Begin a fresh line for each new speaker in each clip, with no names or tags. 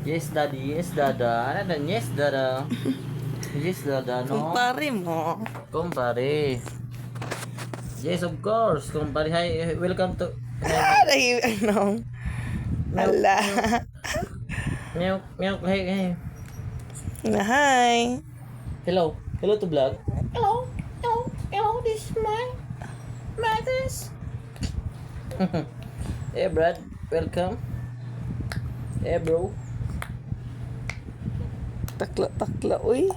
Yes, daddy. Yes, dada. Ano na? Yes, dada. Yes, dada, no?
Kumpare mo.
Kumpare. Yes, of course. Kumpare, hi. Welcome to...
Aray, ano? Ala.
Meow, meow, hey, hey.
Hi.
Hello. Hello to vlog. Hello. Hello. Hello, this is my... this. Hey, Brad. Welcome. Hey, bro.
Takla, uy.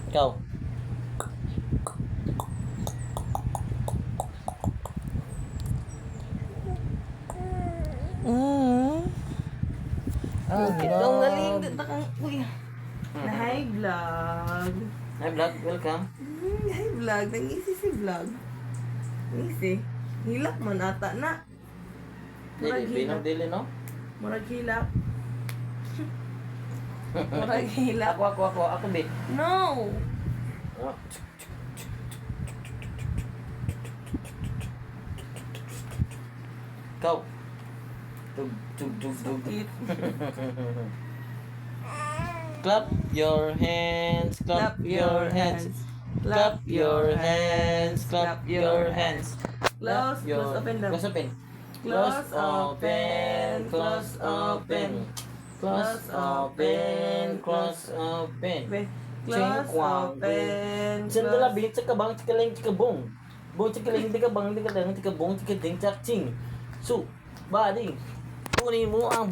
Ikaw.
Ang galing. Uy. Hi, vlog.
Hi, vlog. Welcome.
Hi, vlog. Nangisi si vlog. Nangisi. Hilak man ata na. Murag
Dili,
hilak.
dili, no?
Murag hilak. Murag hilak.
Ako, be.
No.
Oh. Ikaw. Tug.
It.
Clap your hands, clap your hands. Clap your hands, clap your hands.
Close, close, open daw.
Close open.
Close, open,
Close open. Close open. Close open.
Close, open.
Sandala bilit sa kabang, tikaling, tikabong. Bong, tikaling, tikabang, tikalang, tikabong, tikading, tsak, ching. So, body. Kunin mo ang